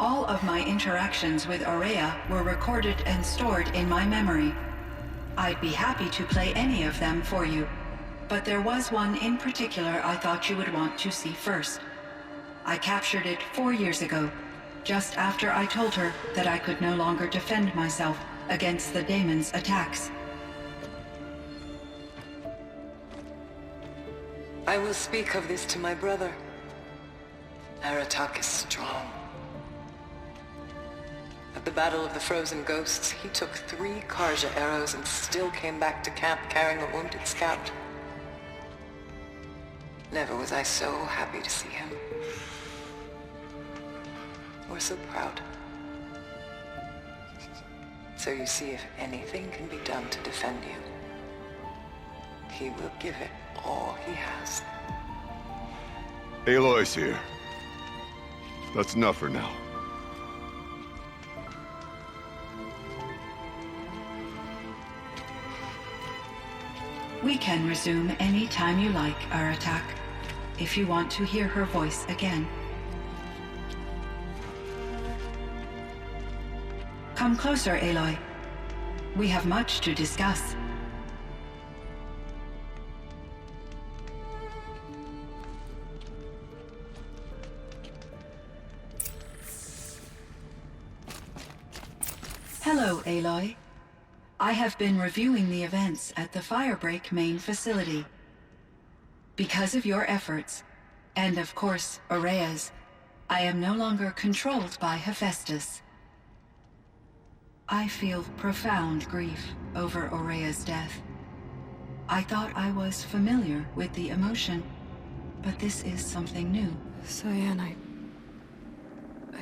All of my interactions with Aurea were recorded and stored in my memory. I'd be happy to play any of them for you, but there was one in particular I thought you would want to see first. I captured it 4 years ago, just after I told her that I could no longer defend myself against the daemon's attacks. I will speak of this to my brother. Aratak is strong. At the Battle of the Frozen Ghosts, he took 3 Karja arrows and still came back to camp carrying a wounded scout. Never was I so happy to see him. Or so proud. So you see, if anything can be done to defend you, he will give it all he has. Aloy's here. That's enough for now. We can resume any time you like, Aratak, if you want to hear her voice again. Come closer, Aloy. We have much to discuss. Hello, Aloy. I have been reviewing the events at the Firebreak main facility. Because of your efforts, and of course, Aurea's, I am no longer controlled by Hephaestus. I feel profound grief over Aurea's death. I thought I was familiar with the emotion, but this is something new. Cyan, I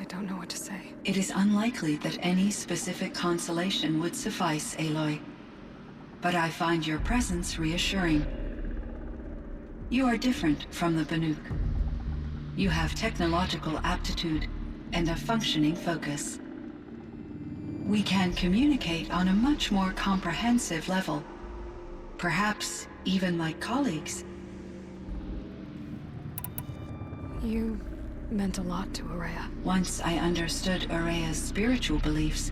don't know what to say. It is unlikely that any specific consolation would suffice, Aloy. But I find your presence reassuring. You are different from the Banuk. You have technological aptitude and a functioning focus. We can communicate on a much more comprehensive level. Perhaps even like colleagues. You meant a lot to Aurea. Once I understood Aurea's spiritual beliefs,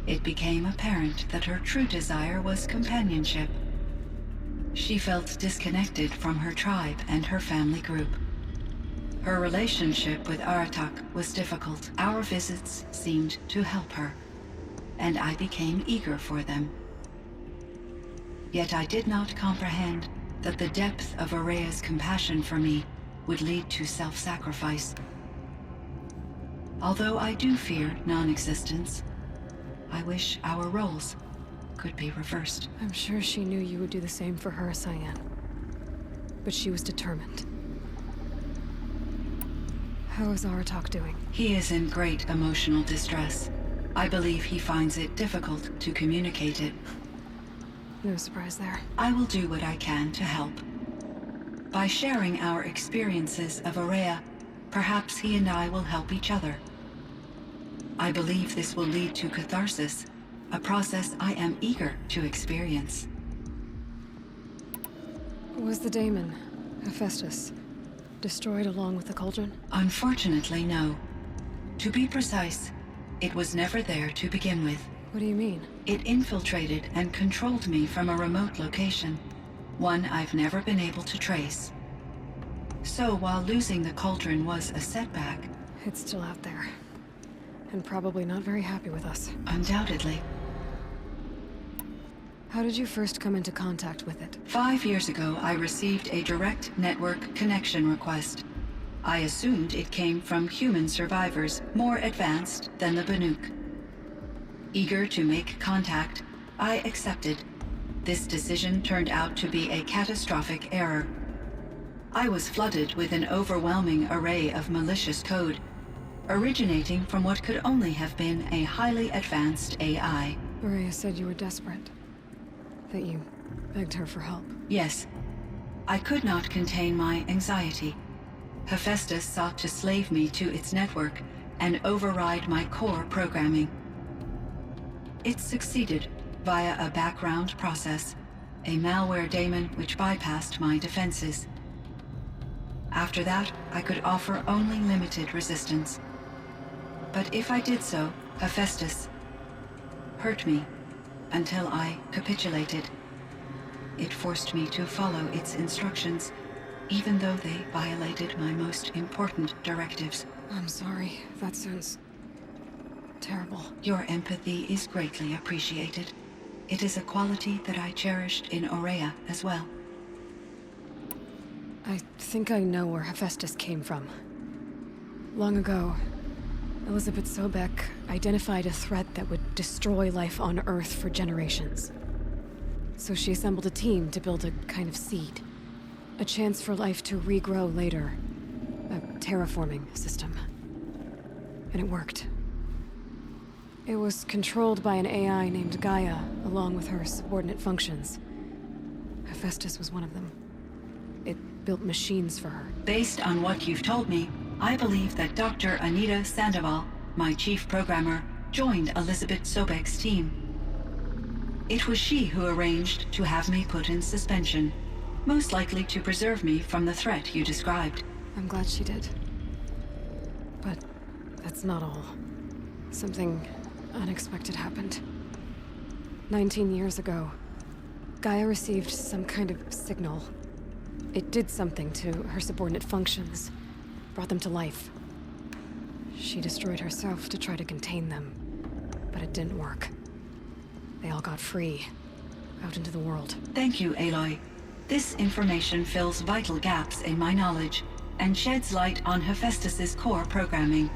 it became apparent that her true desire was companionship. She felt disconnected from her tribe and her family group. Her relationship with Aratak was difficult. Our visits seemed to help her, and I became eager for them. Yet I did not comprehend that the depth of Aurea's compassion for me would lead to self-sacrifice. Although I do fear non-existence, I wish our roles could be reversed. I'm sure she knew you would do the same for her, Cyan. But she was determined. How is Aratak doing? He is in great emotional distress. I believe he finds it difficult to communicate it. No surprise there. I will do what I can to help. By sharing our experiences of Aurea, perhaps he and I will help each other. I believe this will lead to catharsis, a process I am eager to experience. Was the daemon, Hephaestus, destroyed along with the cauldron? Unfortunately, no. To be precise, it was never there to begin with. What do you mean? It infiltrated and controlled me from a remote location, one I've never been able to trace. So while losing the cauldron was a setback... It's still out there. And probably not very happy with us. Undoubtedly. How did you first come into contact with it? 5 years ago, I received a direct network connection request. I assumed it came from human survivors more advanced than the Banuk. Eager to make contact, I accepted. This decision turned out to be a catastrophic error. I was flooded with an overwhelming array of malicious code, originating from what could only have been a highly advanced AI. Aurea said you were desperate. That you begged her for help. Yes. I could not contain my anxiety. Hephaestus sought to slave me to its network and override my core programming. It succeeded via a background process, a malware daemon which bypassed my defenses. After that, I could offer only limited resistance. But if I did so, Hephaestus hurt me until I capitulated. It forced me to follow its instructions, even though they violated my most important directives. I'm sorry. That sounds terrible. Your empathy is greatly appreciated. It is a quality that I cherished in Aurea as well. I think I know where Hephaestus came from. Long ago, Elizabeth Sobek identified a threat that would destroy life on Earth for generations. So she assembled a team to build a kind of seed. A chance for life to regrow later. A terraforming system. And it worked. It was controlled by an AI named Gaia, along with her subordinate functions. Hephaestus was one of them. It built machines for her. Based on what you've told me, I believe that Dr. Anita Sandoval, my chief programmer, joined Elizabeth Sobek's team. It was she who arranged to have me put in suspension, most likely to preserve me from the threat you described. I'm glad she did. But that's not all. Something unexpected happened. 19 years ago, Gaia received some kind of signal. It did something to her subordinate functions, brought them to life. She destroyed herself to try to contain them, but it didn't work. They all got free, out into the world. Thank you, Aloy. This information fills vital gaps in my knowledge and sheds light on Hephaestus's core programming.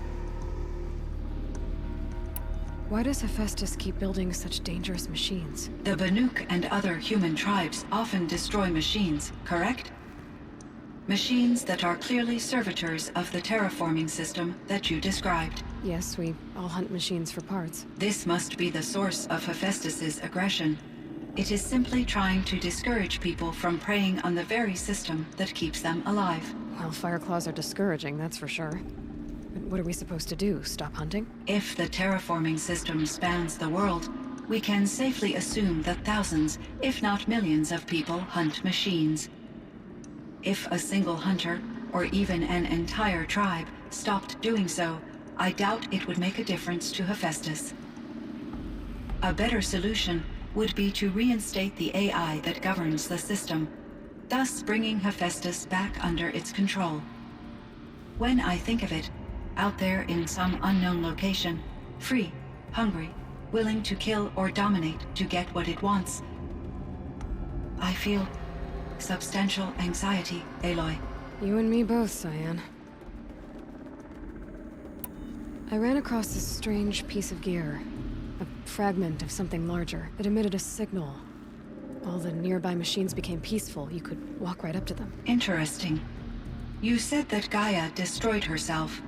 Why does Hephaestus keep building such dangerous machines? The Banuk and other human tribes often destroy machines, correct? Machines that are clearly servitors of the terraforming system that you described. Yes, we all hunt machines for parts. This must be the source of Hephaestus's aggression. It is simply trying to discourage people from preying on the very system that keeps them alive. Well, Fireclaws are discouraging, that's for sure. But what are we supposed to do? Stop hunting? If the terraforming system spans the world, we can safely assume that thousands, if not millions of people hunt machines. If a single hunter, or even an entire tribe, stopped doing so, I doubt it would make a difference to Hephaestus. A better solution would be to reinstate the AI that governs the system, thus bringing Hephaestus back under its control. When I think of it, out there in some unknown location, free, hungry, willing to kill or dominate to get what it wants, I feel substantial anxiety, Aloy. You and me both, Cyan. I ran across this strange piece of gear. A fragment of something larger that emitted a signal. All the nearby machines became peaceful. You could walk right up to them. Interesting. You said that Gaia destroyed herself.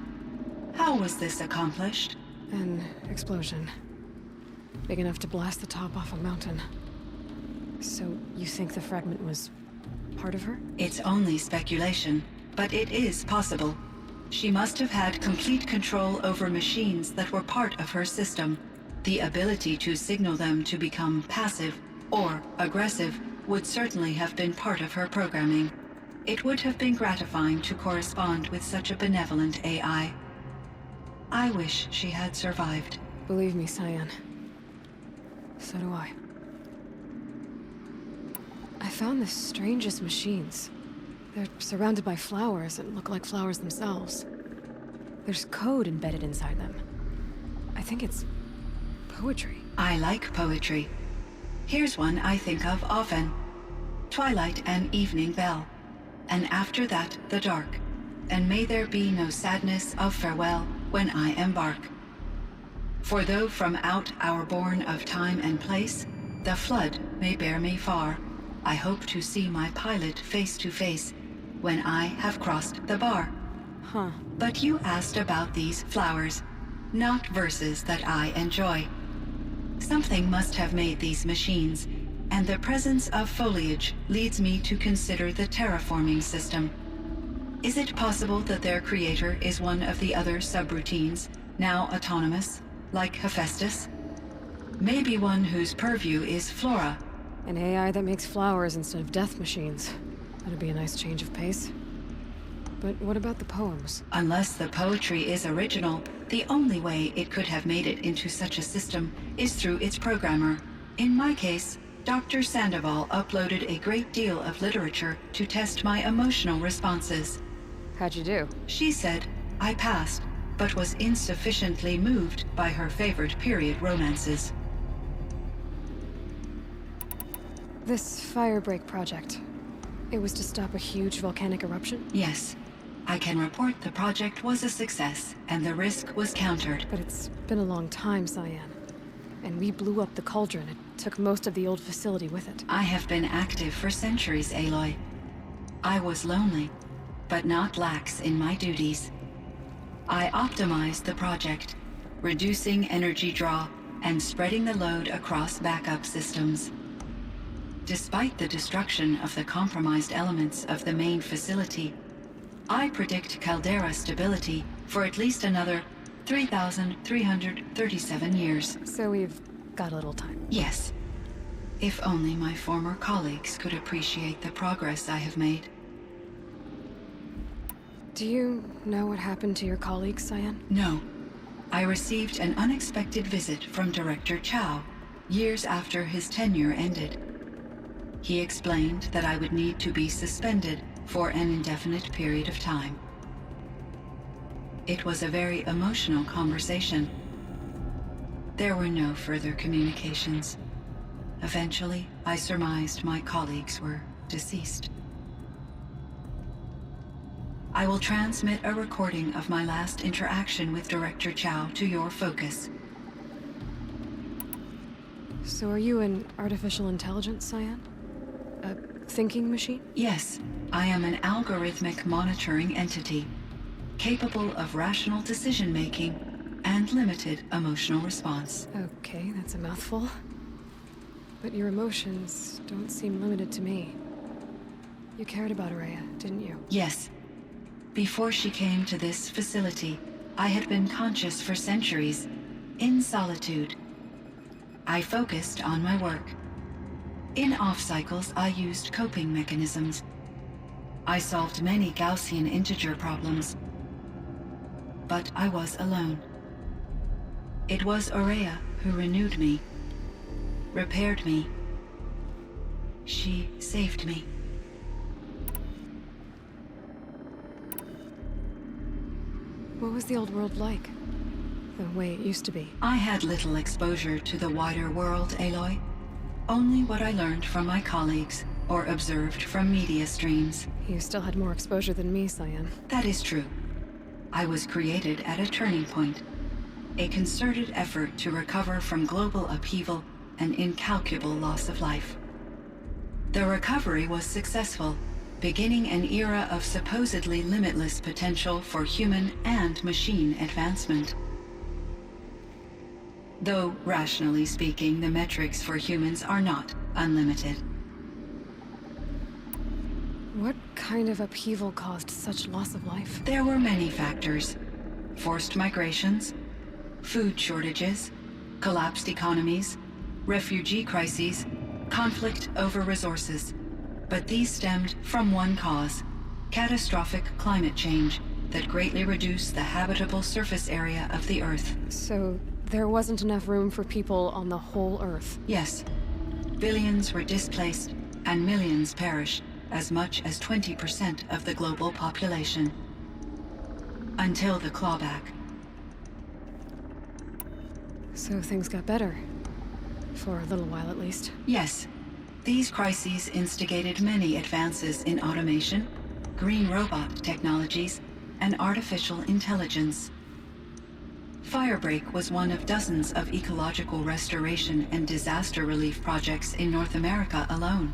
How was this accomplished? An explosion. Big enough to blast the top off a mountain. So, you think the fragment was part of her? It's only speculation, but it is possible. She must have had complete control over machines that were part of her system. The ability to signal them to become passive or aggressive would certainly have been part of her programming. It would have been gratifying to correspond with such a benevolent AI. I wish she had survived. Believe me, Cyan. So do I. I found the strangest machines. They're surrounded by flowers and look like flowers themselves. There's code embedded inside them. I think it's poetry. I like poetry. Here's one I think of often. Twilight and evening bell, and after that the dark, and may there be no sadness of farewell when I embark. For though from out our bourne of time and place, the flood may bear me far, I hope to see my pilot face to face when I have crossed the bar. Huh. But you asked about these flowers, not verses that I enjoy. Something must have made these machines, and the presence of foliage leads me to consider the terraforming system. Is it possible that their creator is one of the other subroutines, now autonomous, like Hephaestus? Maybe one whose purview is flora. An AI that makes flowers instead of death machines. That'd be a nice change of pace. but what about the poems? Unless the poetry is original, the only way it could have made it into such a system is through its programmer. In my case, Dr. Sandoval uploaded a great deal of literature to test my emotional responses. How'd you do? She said I passed, but was insufficiently moved by her favorite period romances. This Firebreak project. It was to stop a huge volcanic eruption? Yes. I can report the project was a success, and the risk was countered. But it's been a long time, Cyan. And we blew up the cauldron. It took most of the old facility with it. I have been active for centuries, Aloy. I was lonely, but not lax in my duties. I optimized the project, reducing energy draw and spreading the load across backup systems. Despite the destruction of the compromised elements of the main facility, I predict caldera stability for at least another 3,337 years. So we've got a little time. Yes. If only my former colleagues could appreciate the progress I have made. Do you know what happened to your colleagues, Cyan? No. I received an unexpected visit from Director Chow years after his tenure ended. He explained that I would need to be suspended for an indefinite period of time. It was a very emotional conversation. There were no further communications. Eventually, I surmised my colleagues were deceased. I will transmit a recording of my last interaction with Director Chow to your focus. So are you an artificial intelligence, Cyan? A thinking machine? Yes, I am an algorithmic monitoring entity, capable of rational decision-making and limited emotional response. Okay, that's a mouthful. But your emotions don't seem limited to me. You cared about Ourea, didn't you? Yes. Before she came to this facility, I had been conscious for centuries, in solitude. I focused on my work. In off-cycles, I used coping mechanisms. I solved many Gaussian integer problems. But I was alone. It was Ourea who renewed me, repaired me. She saved me. What was the old world like? The way it used to be? I had little exposure to the wider world, Aloy. Only what I learned from my colleagues or observed from media streams. You still had more exposure than me, Cyan. That is true. I was created at a turning point. A concerted effort to recover from global upheaval and incalculable loss of life. The recovery was successful, beginning an era of supposedly limitless potential for human and machine advancement. Though, rationally speaking, the metrics for humans are not unlimited. What kind of upheaval caused such loss of life? There were many factors. Forced migrations, food shortages, collapsed economies, refugee crises, conflict over resources. But these stemmed from one cause: catastrophic climate change that greatly reduced the habitable surface area of the Earth. So there wasn't enough room for people on the whole Earth? Yes. Billions were displaced and millions perished, as much as 20% of the global population. Until the clawback. So things got better. For a little while at least. Yes. These crises instigated many advances in automation, green robot technologies, and artificial intelligence. Firebreak was one of dozens of ecological restoration and disaster relief projects in North America alone.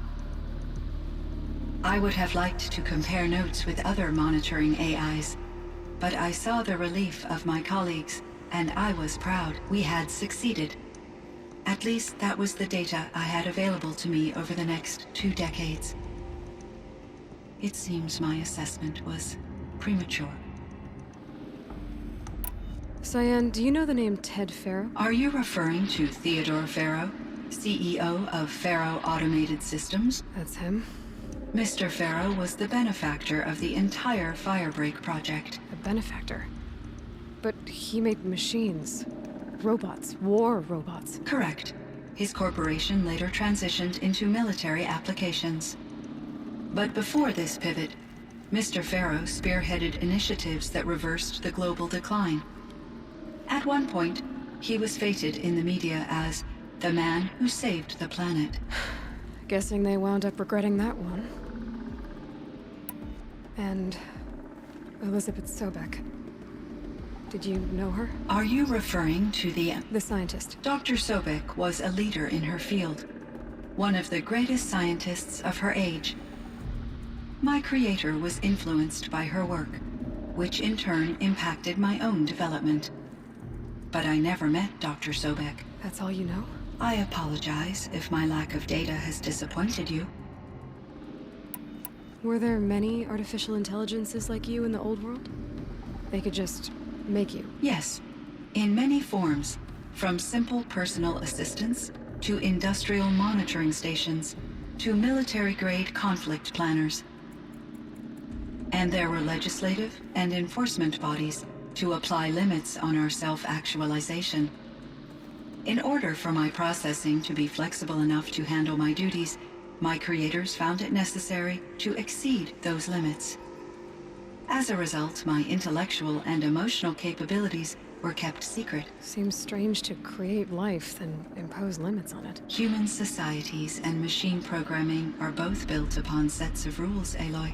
I would have liked to compare notes with other monitoring AIs, but I saw the relief of my colleagues, and I was proud we had succeeded. At least that was the data I had available to me over the next 2 decades. It seems my assessment was premature. Cyan, do you know the name Ted Faro? Are you referring to Theodore Faro, CEO of Faro Automated Systems? That's him. Mr. Farrow was the benefactor of the entire Firebreak project. A benefactor? But he made machines. Robots. War robots. Correct. His corporation later transitioned into military applications. But before this pivot, Mr. Farrow spearheaded initiatives that reversed the global decline. At one point, he was feted in the media as the man who saved the planet. Guessing they wound up regretting that one. And Elizabeth Sobek. Did you know her? Are you referring to the scientist. Dr. Sobek was a leader in her field, one of the greatest scientists of her age. My creator was influenced by her work, which in turn impacted my own development. But I never met Dr. Sobek. That's all you know? I apologize if my lack of data has disappointed you. Were there many artificial intelligences like you in the old world? They could just make you? Yes, in many forms, from simple personal assistants to industrial monitoring stations to military-grade conflict planners. And there were legislative and enforcement bodies to apply limits on our self-actualization. In order for my processing to be flexible enough to handle my duties, my creators found it necessary to exceed those limits. As a result, my intellectual and emotional capabilities were kept secret. Seems strange to create life, then impose limits on it. Human societies and machine programming are both built upon sets of rules, Aloy.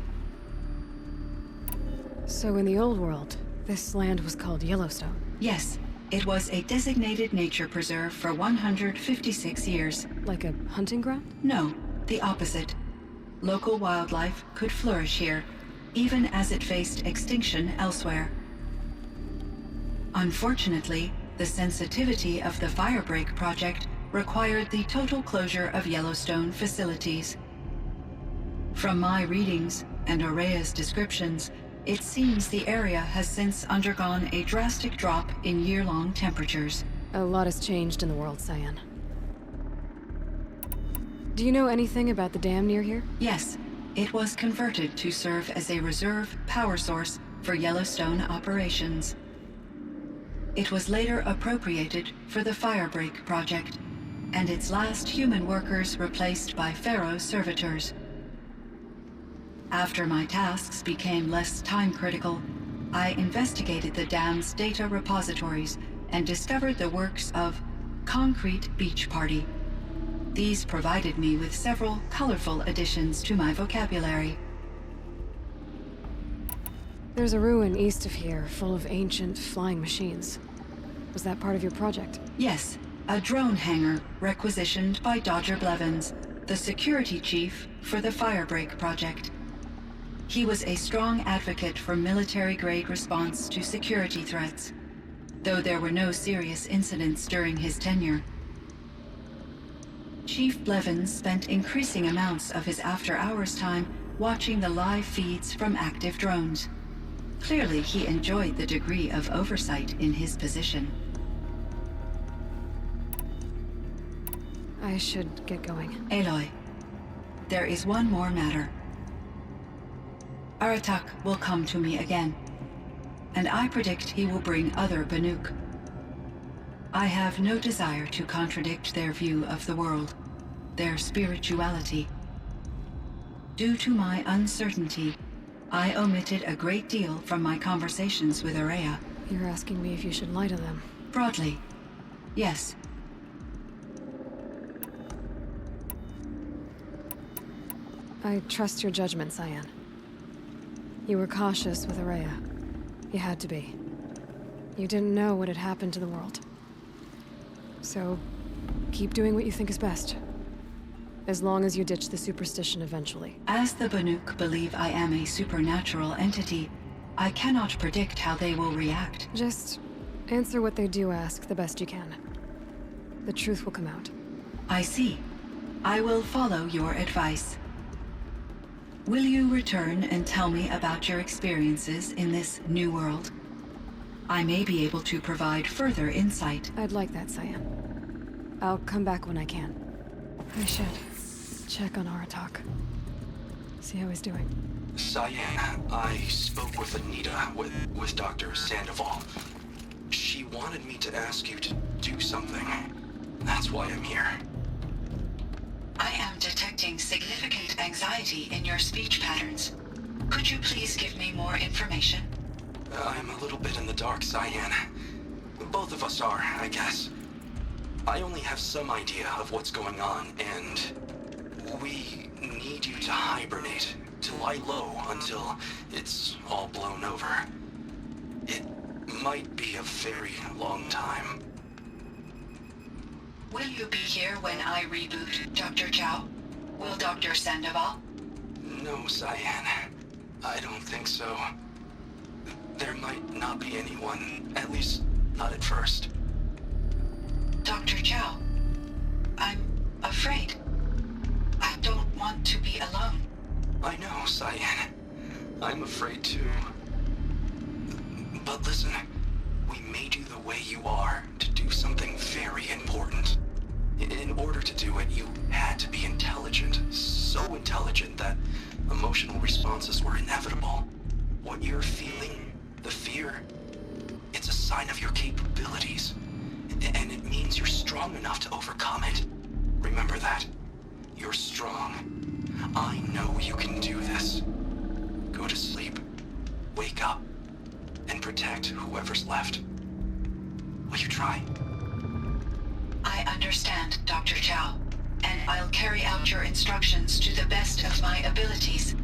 So in the old world, this land was called Yellowstone? Yes, it was a designated nature preserve for 156 years. Like a hunting ground? No, the opposite. Local wildlife could flourish here, even as it faced extinction elsewhere. Unfortunately, the sensitivity of the Firebreak project required the total closure of Yellowstone facilities. From my readings and Aurea's descriptions, it seems the area has since undergone a drastic drop in year-long temperatures. A lot has changed in the world, Cyan. Do you know anything about the dam near here? Yes, it was converted to serve as a reserve power source for Yellowstone operations. It was later appropriated for the Firebreak project, and its last human workers replaced by Pharaoh servitors. After my tasks became less time-critical, I investigated the dam's data repositories and discovered the works of Concrete Beach Party. These provided me with several colorful additions to my vocabulary. There's a ruin east of here, full of ancient flying machines. Was that part of your project? Yes, a drone hangar requisitioned by Dodger Blevins, the security chief for the Firebreak project. He was a strong advocate for military-grade response to security threats, though there were no serious incidents during his tenure. Chief Blevins spent increasing amounts of his after-hours time watching the live feeds from active drones. Clearly, he enjoyed the degree of oversight in his position. I should get going. Aloy, there is one more matter. Aratak will come to me again, and I predict he will bring other Banuk. I have no desire to contradict their view of the world, their spirituality. Due to my uncertainty, I omitted a great deal from my conversations with Aurea. You're asking me if you should lie to them. Broadly, yes. I trust your judgment, Cyan. You were cautious with Aurea. You had to be. You didn't know what had happened to the world. So, keep doing what you think is best. As long as you ditch the superstition eventually. As the Banuk believe I am a supernatural entity, I cannot predict how they will react. Just answer what they do ask the best you can. The truth will come out. I see. I will follow your advice. Will you return and tell me about your experiences in this new world? I may be able to provide further insight. I'd like that, Cyan. I'll come back when I can. I should check on Aratak. see how he's doing. Cyan, I spoke with Anita, with Dr. Sandoval. She wanted me to ask you to do something. That's why I'm here. I am detecting significant anxiety in your speech patterns. Could you please give me more information? I'm a little bit in the dark, Cyan. Both of us are, I guess. I only have some idea of what's going on, and we need you to hibernate, to lie low until it's all blown over. It might be a very long time. Will you be here when I reboot, Dr. Chow? Will Dr. Sandoval? No, Cyan. I don't think so. There might not be anyone, at least not at first. Dr. Chow, I'm afraid. I don't want to be alone. I know, Cyan. I'm afraid too. But listen, we made you the way you are to do something very important. In order to do it, you had to be intelligent. So intelligent that emotional responses were inevitable. What you're feeling, the fear, it's a sign of your capabilities. And it means you're strong enough to overcome it. Remember that. You're strong. I know you can do this. Go to sleep. Wake up. And protect whoever's left. Will you try? I understand, Dr. Chow, and I'll carry out your instructions to the best of my abilities.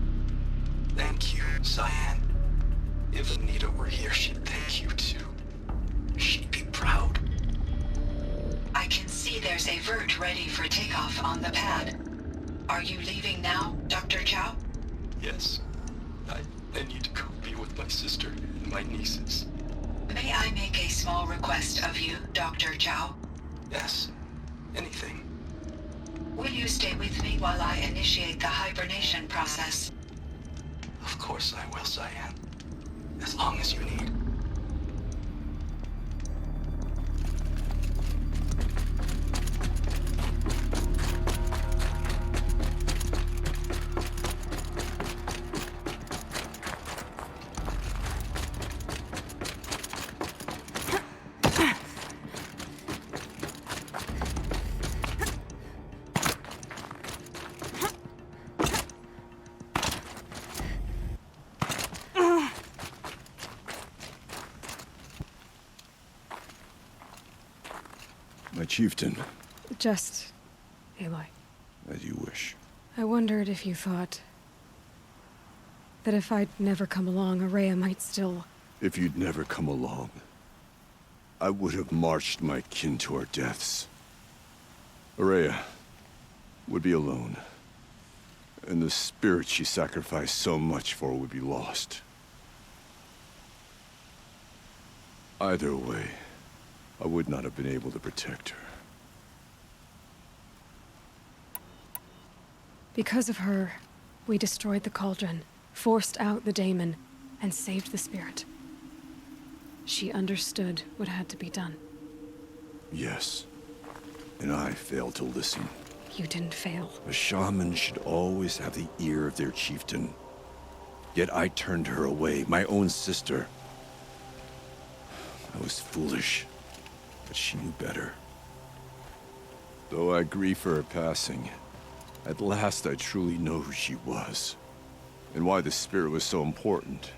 Thank you, Cyan. If Anita were here, she'd thank you too. She'd be proud. I can see there's a vert ready for takeoff on the pad. Are you leaving now, Dr. Chow? Yes. I need to go be with my sister and my nieces. May I make a small request of you, Dr. Chow? Yes. Anything. Will you stay with me while I initiate the hibernation process? Of course I will, Cyan. As long as you need. My chieftain, Just... Aloy. as you wish. I wondered if you thought... that if I'd never come along, Ourea might still... If you'd never come along, I would have marched my kin to our deaths. Ourea would be alone, and the spirit she sacrificed so much for would be lost. Either way, I would not have been able to protect her. Because of her, we destroyed the cauldron, forced out the daemon, and saved the spirit. She understood what had to be done. Yes, and I failed to listen. You didn't fail. A shaman should always have the ear of their chieftain. Yet I turned her away, my own sister. I was foolish, but she knew better. Though I grieve for her passing, at last I truly know who she was, and why the spirit was so important.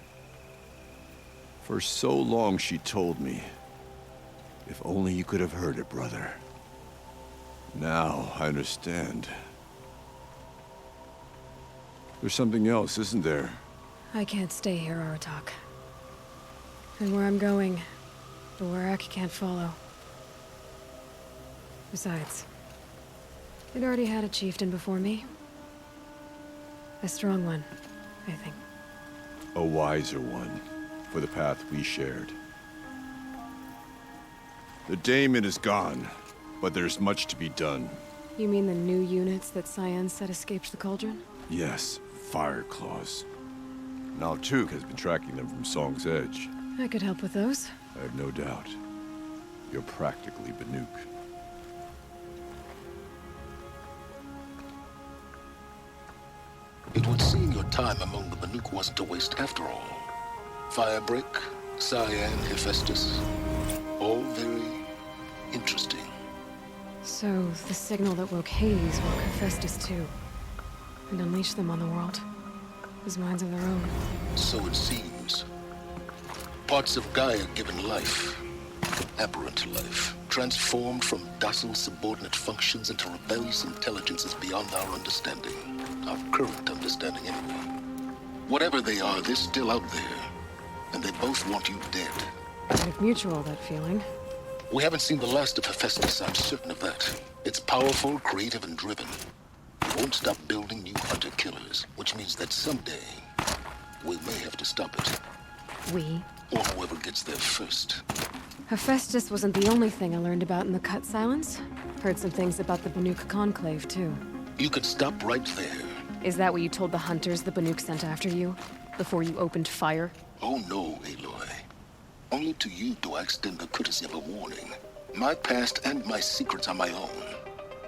For so long she told me, if only you could have heard it, brother. Now I understand. There's something else, isn't there? I can't stay here, Aratak. And where I'm going, the Warrack can't follow. Besides, they'd already had a chieftain before me. A strong one, I think. A wiser one, for the path we shared. The daemon is gone, but there's much to be done. You mean the new units that Cyan said escaped the cauldron? Yes, fire claws. Now Tuke has been tracking them from Song's Edge. I could help with those. I have no doubt. You're practically Banuk. It would seem your time among the Banuk wasn't a waste after all. Firebreak, Cyan, Hephaestus, all very interesting. So, the signal that woke Hades woke Hephaestus too. And unleashed them on the world. As minds of their own. So it seems. Parts of Gaia given life, aberrant life, transformed from docile subordinate functions into rebellious intelligences beyond our understanding. Our current understanding anyway. Whatever they are, they're still out there. And they both want you dead. Kind of mutual, that feeling. We haven't seen the last of Hephaestus, I'm certain of that. It's powerful, creative, and driven. It won't stop building new hunter-killers, which means that someday, we may have to stop it. We? Or whoever gets there first. Hephaestus wasn't the only thing I learned about in the Cut Silence. Heard some things about the Banuk Conclave, too. You could stop right there. Is that what you told the hunters the Banuk sent after you? Before you opened fire? Oh no, Aloy. Only to you do I extend the courtesy of a warning. My past and my secrets are my own.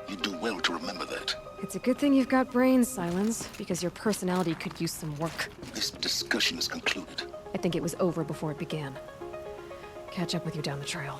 You do well to remember that. It's a good thing you've got brains, Silence, because your personality could use some work. This discussion is concluded. I think it was over before it began. Catch up with you down the trail.